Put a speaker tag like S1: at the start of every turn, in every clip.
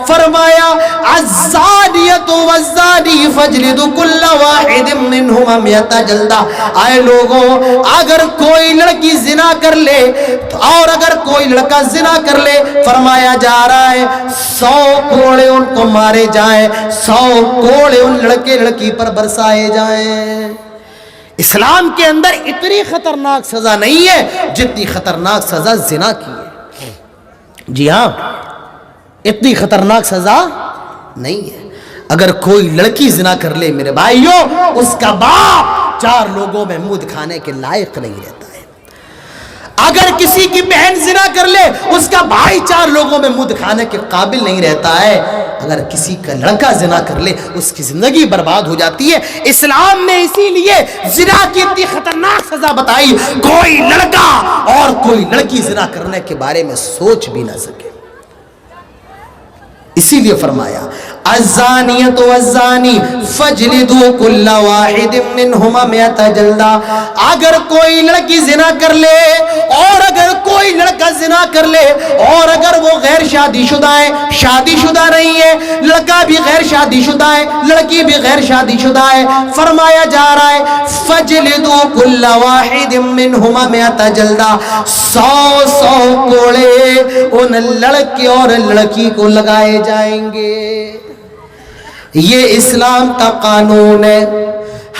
S1: فرمایا الزانیۃ والزانی فاجلدوا کل واحد منہما 100 جلدہ۔ آئے لوگوں، اگر کوئی لڑکی زنا کر لے اور اگر کوئی لڑکا زنا کر لے، فرمایا جا رہا ہے 100 کوڑے ان کو مارے جائیں، 100 کوڑے ان لڑکے لڑکی پر برسائے جائیں۔ اسلام کے اندر اتنی خطرناک سزا نہیں ہے جتنی خطرناک سزا زنا کی ہے۔ جی ہاں، اتنی خطرناک سزا نہیں ہے۔ اگر کوئی لڑکی زنا کر لے میرے بھائیوں، اس کا باپ 4 لوگوں میں منہ دکھانے کے لائق نہیں رہتا ہے۔ اگر کسی کی بہن زنا کر لے، اس کا بھائی 4 لوگوں میں منہ دکھانے کے قابل نہیں رہتا ہے۔ اگر کسی کا لڑکا زنا کر لے، اس کی زندگی برباد ہو جاتی ہے۔ اسلام نے اسی لیے زنا کی اتنی خطرناک سزا بتائی، کوئی لڑکا اور کوئی لڑکی زنا کرنے کے بارے میں سوچ بھی نہ سکے۔ اسی لیے فرمایا الزانیۃ والزانی فاجلدوا کل واحد منہما 100 جلدہ۔ اگر کوئی لڑکی زنا کر لے اور اگر کوئی لڑکا زنا کر لے اور اگر وہ غیر شادی شدہ ہے، شادی شدہ نہیں ہے، لڑکا بھی غیر شادی شدہ ہے، لڑکی بھی غیر شادی شدہ ہے، فرمایا جا رہا ہے فاجلدوا کل واحد منہما 100 جلدہ، 100 کوڑے ان لڑکے اور لڑکی کو لگائے جائیں گے۔ یہ اسلام کا قانون ہے،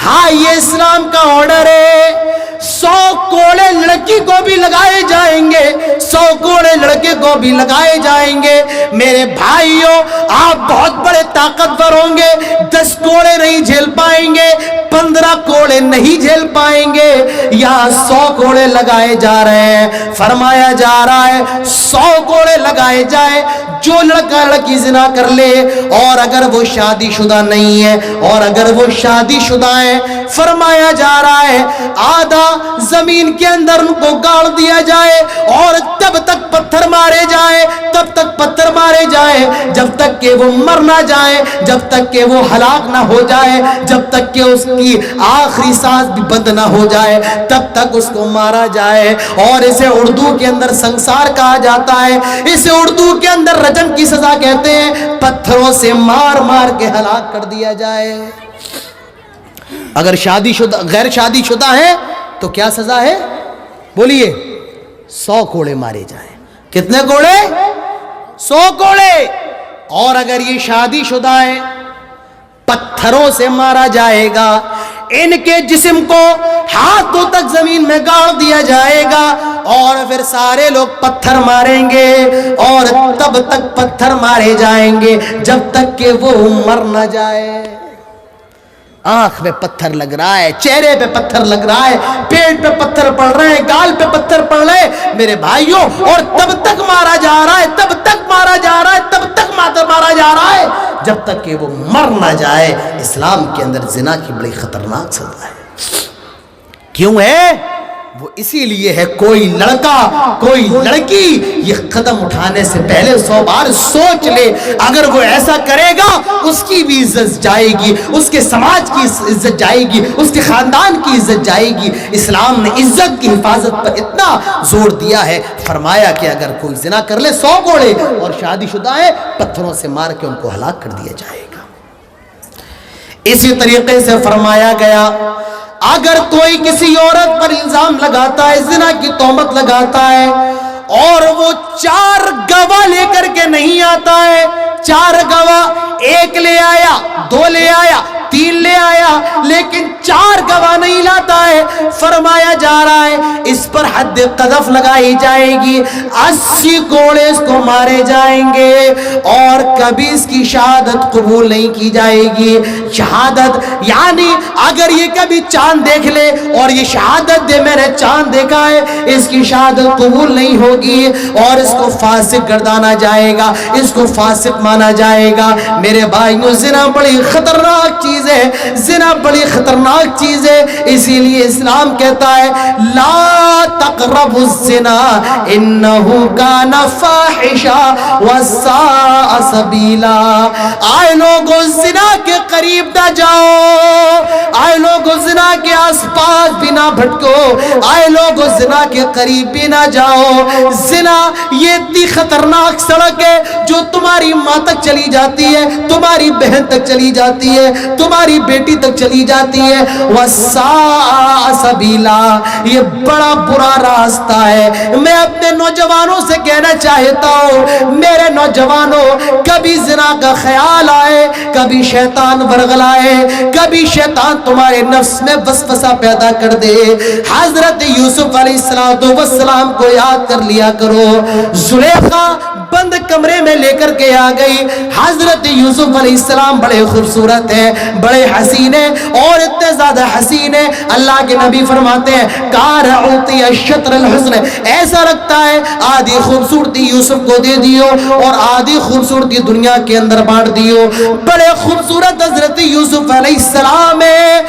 S1: ہاں یہ اسلام کا آرڈر ہے۔ 100 کوڑے لڑکی کو بھی لگائے جائیں گے، 100 کوڑے لڑکے کو بھی لگائے جائیں گے۔ میرے بھائیوں، آپ بہت بڑے طاقتور ہوں گے، 10 کوڑے نہیں جھیل پائیں گے، 15 کوڑے نہیں جھیل پائیں گے، یہاں 100 کوڑے لگائے جا رہے ہیں۔ فرمایا جا رہا ہے 100 کوڑے لگائے جائیں۔ جو لڑکا لڑکی زنا کر لے اور اگر وہ شادی شدہ نہیں ہے اور اگر وہ شادی شدہ ہے، فرمایا جا رہا ہے آدھا زمین کے اندر ان کو گاڑ دیا جائے اور تب تک پتھر مارے جائیں، تب تک پتھر مارے جائیں جب تک کہ وہ مر نہ جائے، جب تک کہ وہ ہلاک نہ ہو جائے، جب تک کہ اس کی آخری سانس بھی بند نہ ہو جائے، تب تک اس کو مارا جائے۔ اور اسے اردو کے اندر سنسار کہا جاتا ہے، اسے اردو کے اندر رجم کی سزا کہتے ہیں، پتھروں سے مار مار کے ہلاک کر دیا جائے۔ اگر شادی شدہ غیر شادی شدہ ہے تو کیا سزا ہے؟ بولیے 100 کوڑے مارے جائیں۔ کتنے کوڑے؟ 100 کوڑے۔ اور اگر یہ شادی شدہ ہے پتھروں سے مارا جائے گا، ان کے جسم کو ہاتھوں تک زمین میں گاڑ دیا جائے گا اور پھر سارے لوگ پتھر ماریں گے اور تب تک پتھر مارے جائیں گے جب تک کہ وہ مر نہ جائے۔ آنکھ میں پتھر لگ رہا ہے، چہرے پہ پتھر لگ رہا ہے، پیٹ پہ پتھر پڑ رہے ہیں، گال پہ پتھر پڑ رہے ہیں میرے بھائیوں، اور تب تک مارا جا رہا ہے، تب تک مارا جا رہا ہے، تب تک مارا جا رہا ہے جب تک کہ وہ مر نہ جائے۔ اسلام کے اندر زنا کی بڑی خطرناک سزا ہے۔ کیوں ہے؟ وہ اسی لیے ہے کوئی لڑکا کوئی لڑکی یہ قدم اٹھانے سے پہلے 100 بار سوچ لے۔ اگر وہ ایسا کرے گا اس کی بھی عزت جائے گی، اس کے سماج کی عزت جائے گی، اس کے خاندان کی عزت جائے گی۔ اسلام نے عزت کی حفاظت پر اتنا زور دیا ہے، فرمایا کہ اگر کوئی زنا کر لے 100 کوڑے اور شادی شدہ ہے پتھروں سے مار کے ان کو ہلاک کر دیا جائے گا۔ اسی طریقے سے فرمایا گیا اگر کوئی کسی عورت پر الزام لگاتا ہے، زنا کی تہمت لگاتا ہے اور وہ 4 گواہ لے کر کے نہیں آتا ہے، 4 گواہ 1 لے آیا، 2 لے آیا، 3 لے آیا لیکن 4 گواہ نہیں لاتا ہے، فرمایا جا رہا ہے اس پر حد قذف لگائی جائے گی، 80 کوڑے اس کو مارے جائیں گے اور کبھی اس کی شہادت قبول نہیں کی جائے گی۔ شہادت یعنی اگر یہ کبھی چاند دیکھ لے اور یہ شہادت دے میں نے چاند دیکھا ہے، اس کی شہادت قبول نہیں ہوگی اور اس کو فاسق گردانا جائے گا، اس کو فاسق مانا جائے گا۔ میرے بھائیوں زنا بڑی خطرناک چیز چیز ہے, زنا بڑی خطرناک چیز ہے. اسی لیے اسلام کہتا ہے لا تقربوا الزنا انه كان فاحشا وساء سبیلا. آئے لوگو زنا کے قریب نہ جاؤ, آئے لوگو زنا کے آس پاس بھی نہ بھٹکو, آئے لوگو زنا کے قریب بھی نہ جاؤ. زنا یہ اتنی خطرناک سڑک ہے جو تمہاری ماں تک چلی جاتی ہے, تمہاری بہن تک چلی جاتی ہے, تمہاری بیٹی تک چلی جاتی ہے. وَسَاءَ سَبِيلًا, یہ بڑا برا راستہ ہے. میں اپنے نوجوانوں سے کہنا چاہتا ہوں, میرے نوجوانوں, کبھی زنا کا خیال آئے, کبھی شیطان ورغلائے, کبھی شیطان تمہارے نفس میں وسوسہ پیدا کر دے, حضرت یوسف علیہ السلام کو یاد کر لیا کرو. زلیخا بند کمرے میں لے کر کے آ گئی. حضرت یوسف علیہ السلام بڑے خوبصورت ہیں, بڑے حسین ہیں, اور اتنے زیادہ حسین ہیں اللہ کے نبی فرماتے ہیں کار اعطی الشطر الحسن, ایسا لگتا ہے آدھی خوبصورتی یوسف کو دے دیو اور آدھی خوبصورتی دنیا کے اندر بانٹ دیو. بڑے خوبصورت حضرت یوسف علیہ السلام ہے.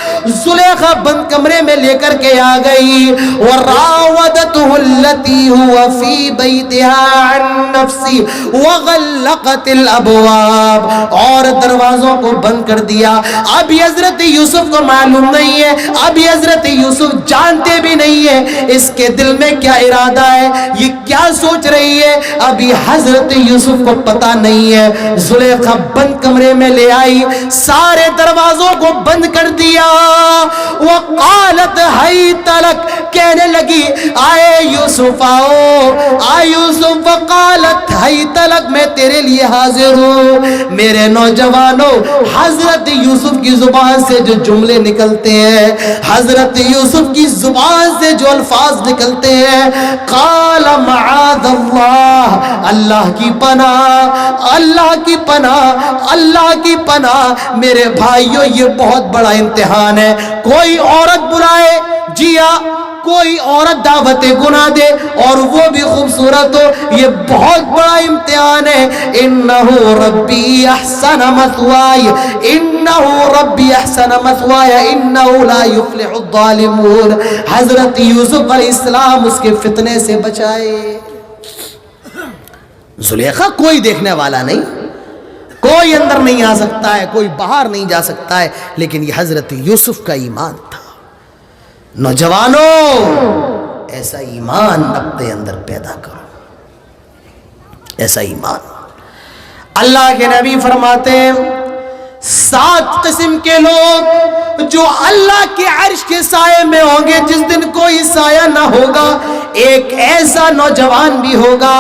S1: زلیخا بند کمرے میں لے کر کے آ گئی. وراودته التي هو في بيتها عن نفسي وغلقت الابواب, اور دروازوں کو بند کر دیا. ابھی حضرت یوسف کو معلوم نہیں ہے, ابھی حضرت یوسف جانتے بھی نہیں ہے اس کے دل میں کیا ارادہ ہے, یہ کیا سوچ رہی ہے, ابھی حضرت یوسف کو پتا نہیں ہے. زلیخا بند کمرے میں لے آئی, سارے دروازوں کو بند کر دیا. وقالت حیت لک, کہنے لگی آئے یوسف آؤ, آئے یوسف. وقالت حیت لک, میں تیرے لیے حاضر ہوں. میرے نوجوانوں, حضرت یوسف کی زبان سے جو جملے نکلتے ہیں, حضرت یوسف کی زبان سے جو الفاظ نکلتے ہیں, قال معاذ اللہ, اللہ کی پناہ, اللہ کی پناہ, اللہ کی پناہ. میرے بھائیوں, یہ بہت بڑا امتحان ہے. کوئی عورت بلائے, جی ہاں, کوئی عورت دعوت گناہ دے اور وہ بھی خوبصورت ہو, یہ بہت بڑا امتحان ہے. انہو ربی احسن مثوائی, انہو ربی احسن مثوائی, انہو لا یفلح الظالمون. حضرت یوسف علیہ السلام اس کے فتنے سے بچائے. زلیخا کوئی دیکھنے والا نہیں, کوئی اندر نہیں آ سکتا ہے, کوئی باہر نہیں جا سکتا ہے, لیکن یہ حضرت یوسف کا ایمان تھا. نوجوانوں, ایسا ایمان اپنے اندر پیدا کرو, ایسا ایمان. اللہ کے نبی فرماتے ہیں 7 قسم کے لوگ جو اللہ کے عرش کے سائے میں ہوں گے جس دن کوئی سایہ نہ ہوگا. ایک ایسا نوجوان بھی ہوگا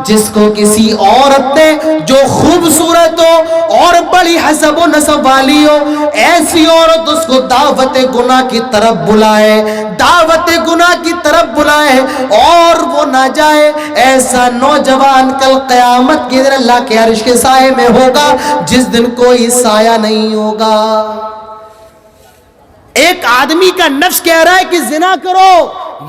S1: جس کو کسی عورت نے جو خوبصورت ہو اور بڑی حسب و نسب والی ہو, ایسی عورت اس کو دعوت گناہ کی طرف بلائے, دعوت گناہ کی طرف بلائے اور وہ نہ جائے. ایسا نوجوان کل قیامت کے دن اللہ کے عرش کے سائے میں ہوگا جس دن کوئی سایہ نہیں ہوگا. ایک آدمی کا نفس کہہ رہا ہے کہ زنا کرو,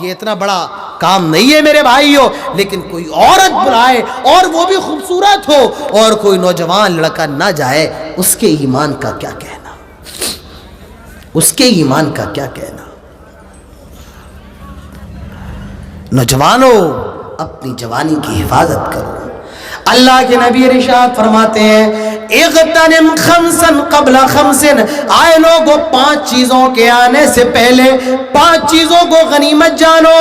S1: یہ اتنا بڑا کام نہیں ہے میرے بھائیوں, لیکن کوئی عورت بلائے اور وہ بھی خوبصورت ہو اور کوئی نوجوان لڑکا نہ جائے, اس کے ایمان کا کیا کہنا, اس کے ایمان کا کیا کہنا. نوجوانوں, اپنی جوانی کی حفاظت کرو. اللہ کے نبی ارشاد فرماتے ہیں اغتنم خمسا قبل خمس, آئے لوگوں 5 چیزوں کے آنے سے پہلے 5 چیزوں کو غنیمت جانو.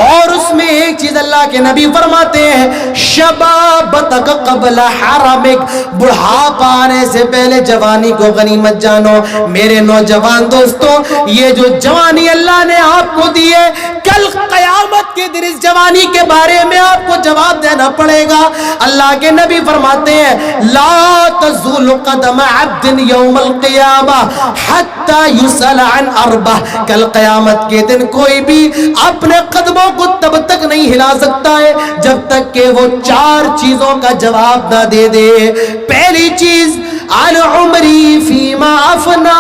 S1: اور اس میں ایک چیز اللہ کے نبی فرماتے ہیں شبابتک قبل حرمک, بڑھاپا آنے سے پہلے جوانی کو غنیمت جانو. میرے نوجوان دوستوں, یہ جو جوانی اللہ نے آپ کو دی ہے, کل قیامت کے دن اس جوانی کے بارے میں آپ کو جواب دینا پڑے گا. اللہ کے نبی فرماتے ہیں لا تزول قدم عبد یوم القیامہ حتی یسأل عن 4, کل قیامت کے دن کوئی بھی اپنے قدموں کو تب تک نہیں ہلا سکتا ہے جب تک کہ وہ 4 چیزوں کا جواب نہ دے دے. پہلی چیز, عن عمری فیما افنا،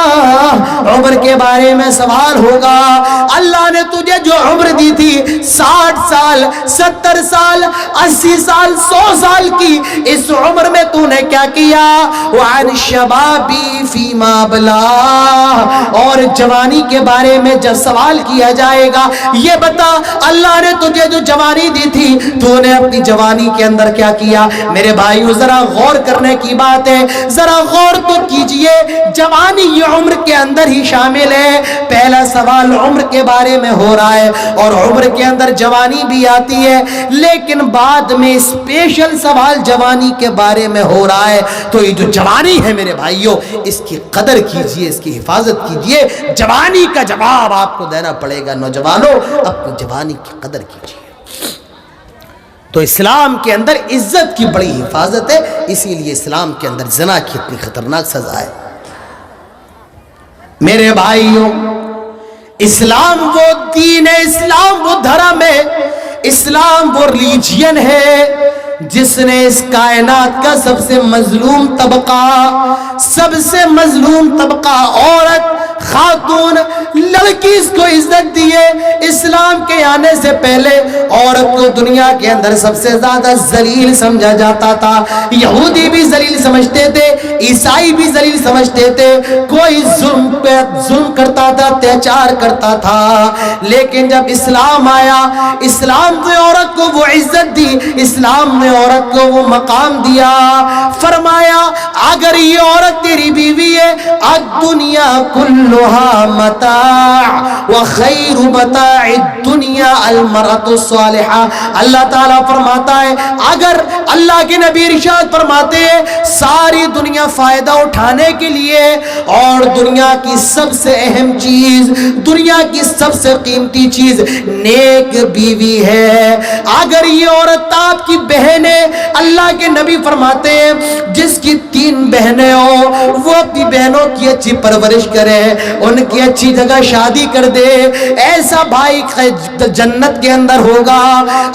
S1: عمر کے بارے میں سوال ہوگا۔ اللہ نے تجھے جو عمر دی تھی 60 سال 70 سال 80 سال 100 سال کی، اس عمر میں تو نے کیا کیا؟ وعن شبابی فیما بلا، اور جوانی کے بارے میں جب سوال کیا جائے گا یہ بتا اللہ نے تجھے جو جوانی دی تھی تو نے اپنی جوانی کے اندر کیا کیا؟ میرے بھائیو ذرا غور کرنے کی بات ہے، ذرا غور تو کیجئے، جوانی یہ عمر کے اندر ہی شامل ہے۔ پہلا سوال عمر کے بارے میں ہو رہا ہے اور عمر کے اندر جوانی بھی آتی ہے، لیکن بعد میں اسپیشل سوال جوانی کے بارے میں ہو رہا ہے۔ تو یہ جو جوانی ہے میرے بھائیو، اس کی قدر کیجئے، اس کی حفاظت کیجئے، جوانی کا جواب آپ کو دینا پڑے گا۔ نوجوانوں اپنی جوانی کی قدر کیجئے۔ تو اسلام کے اندر عزت کی بڑی حفاظت ہے، اسی لیے اسلام کے اندر زنا کی اتنی خطرناک سزا ہے۔ میرے بھائیوں، اسلام وہ دین ہے، اسلام وہ دھرم ہے، اسلام وہ ریلیجین ہے جس نے اس کائنات کا سب سے مظلوم طبقہ عورت، خاتون، لڑکی، اس کو عزت دی ہے۔ اسلام کے آنے سے پہلے عورت کو دنیا کے اندر سب سے زیادہ ذلیل سمجھا جاتا تھا۔ یہودی بھی ذلیل سمجھتے تھے، عیسائی بھی ذلیل سمجھتے تھے، کوئی ظلم کرتا تھا، اتیاچار کرتا تھا۔ لیکن جب اسلام آیا، اسلام نے عورت کو وہ عزت دی، اسلام نے عورت کو وہ مقام دیا۔ فرمایا اگر یہ عورت تیری بیوی ہے، الدنیا کلھا متاع وخیر متاع الدنیا المرأة الصالحہ۔ اللہ تعالیٰ فرماتا ہے، اگر اللہ کے نبی ارشاد فرماتے ہیں ساری دنیا فائدہ اٹھانے کے لیے اور دنیا کی سب سے اہم چیز، دنیا کی سب سے قیمتی چیز نیک بیوی ہے۔ اگر یہ عورت آپ کی بہن ہے، اللہ کے نبی فرماتے ہیں جس کی 3 بہنیں ہو وہ اپنی بہنوں کی اچھی پرورش کرے، ان کی اچھی جگہ شادی کر دے، ایسا بھائی جنت کے اندر ہوگا۔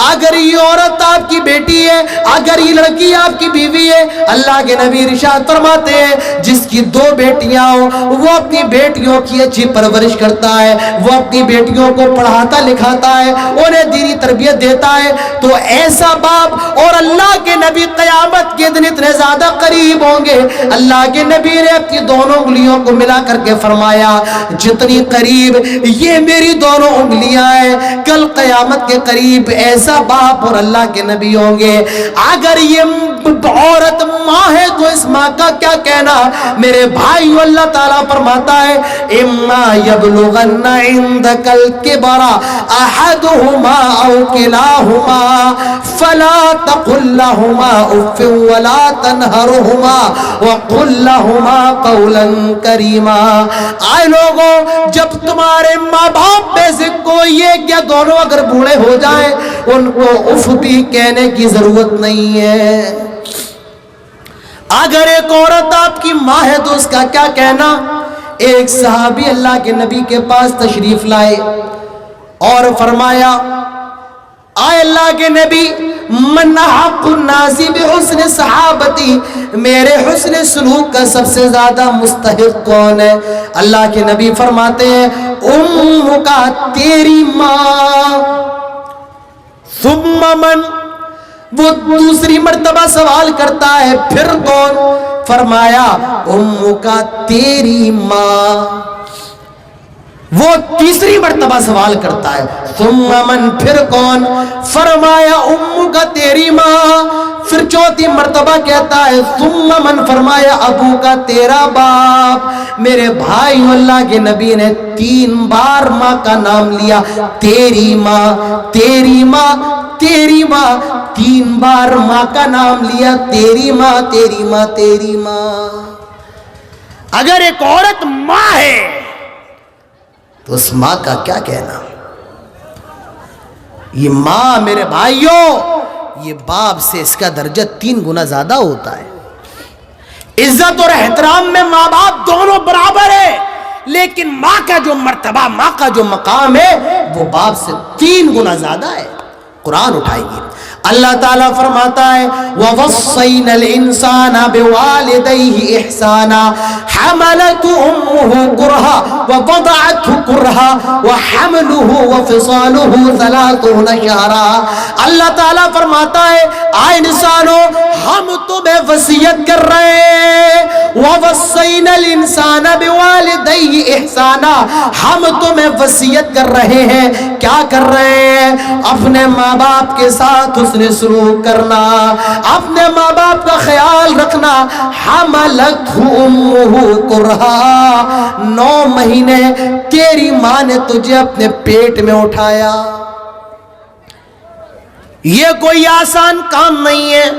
S1: اگر یہ عورت آپ کی بیٹی ہے، اگر یہ لڑکی آپ کی بیوی ہے، اللہ کے نبی ارشاد فرماتے ہیں جس کی 2 بیٹیاں ہو وہ اپنی بیٹیوں کی اچھی پرورش کرتا ہے، وہ اپنی بیٹیوں کو پڑھاتا لکھاتا ہے، انہیں دینی تربیت دیتا ہے، تو ایسا باپ اور اللہ کے نبی قیامت کے دن اتنے زیادہ قریب ہوں گے۔ اللہ کے نبی نے اپنی دونوں انگلیوں کو ملا کر کے فرمایا جتنی قریب یہ میری دونوں انگلیاں ہیں، کل قیامت کے قریب ایسا باپ اور اللہ کے نبی ہوں گے۔ اگر یہ عورت ماں ہے تو اس ماں کا کیا کہنا؟ میرے بھائی اللہ تعالیٰ فرماتا ہے اما یبلغن عندک الکبر احدہما او کلاہما فلا تقل لہما اف ولا تنہرہما وقل لہما قولا کریما۔ آئے لوگوں، جب تمہارے ماں باپ میں سے کوئی ایک یا دونوں اگر بوڑھے ہو جائیں ان کو اف بھی کہنے کی ضرورت نہیں ہے۔ اگر ایک عورت آپ کی ماں ہے تو اس کا کیا کہنا؟ ایک صحابی اللہ کے نبی کے پاس تشریف لائے اور فرمایا آئے اللہ کے نبی من حق الناس بحسن صحابتی، میرے حسن سلوک کا سب سے زیادہ مستحق کون ہے؟ اللہ کے نبی فرماتے ہیں ام کا تیری ماں۔ ثم من، وہ دوسری مرتبہ سوال کرتا ہے پھر کون؟ فرمایا ام کا تیری ماں۔ وہ تیسری مرتبہ سوال کرتا ہے ثم من، پھر کون؟ فرمایا ام کا تیری ماں۔ پھر چوتھی مرتبہ کہتا ہے ثم من، فرمایا ابو کا تیرا باپ۔ میرے بھائی اللہ کے نبی نے 3 بار ماں کا نام لیا، تیری ماں تیری ماں تیری ماں، 3 بار ماں کا نام لیا، تیری ماں تیری ماں تیری ماں۔ اگر ایک عورت ماں ہے تو اس ماں کا کیا کہنا؟ یہ ماں میرے بھائیوں، یہ باپ سے اس کا درجہ 3 گنا زیادہ ہوتا ہے۔ عزت اور احترام میں ماں باپ دونوں برابر ہیں، لیکن ماں کا جو مرتبہ، ماں کا جو مقام ہے وہ باپ سے 3 گنا زیادہ ہے۔ قرآن اٹھائیے اللہ تعالیٰ فرماتا ہے وَوَصَّيْنَا الْإِنسَانَ بِوَالِدَيْهِ إِحْسَانًا حَمَلَتْهُ أُمُّهُ كُرْهًا وَوَضَعَتْهُ كُرْهًا وَحَمْلُهُ وَفِصَالُهُ 30 شهرًا۔ اللہ تعالیٰ فرماتا ہے آئے انسانوں، ہم تمہیں وصیت کر رہے ہیں وَوَصَّيْنَا الْإِنسَانَ بِوَالِدَيْهِ إِحْسَانًا، ہم تمہیں وصیت کر رہے ہیں، کیا کر رہے ہیں؟ اپنے ماں باپ کے ساتھ حسن سلوک کرنا، اپنے ماں باپ کا خیال رکھنا۔ حملتہ امہ کرہا، 9 مہینے تیری ماں نے تجھے اپنے پیٹ میں اٹھایا۔ یہ کوئی آسان کام نہیں ہے۔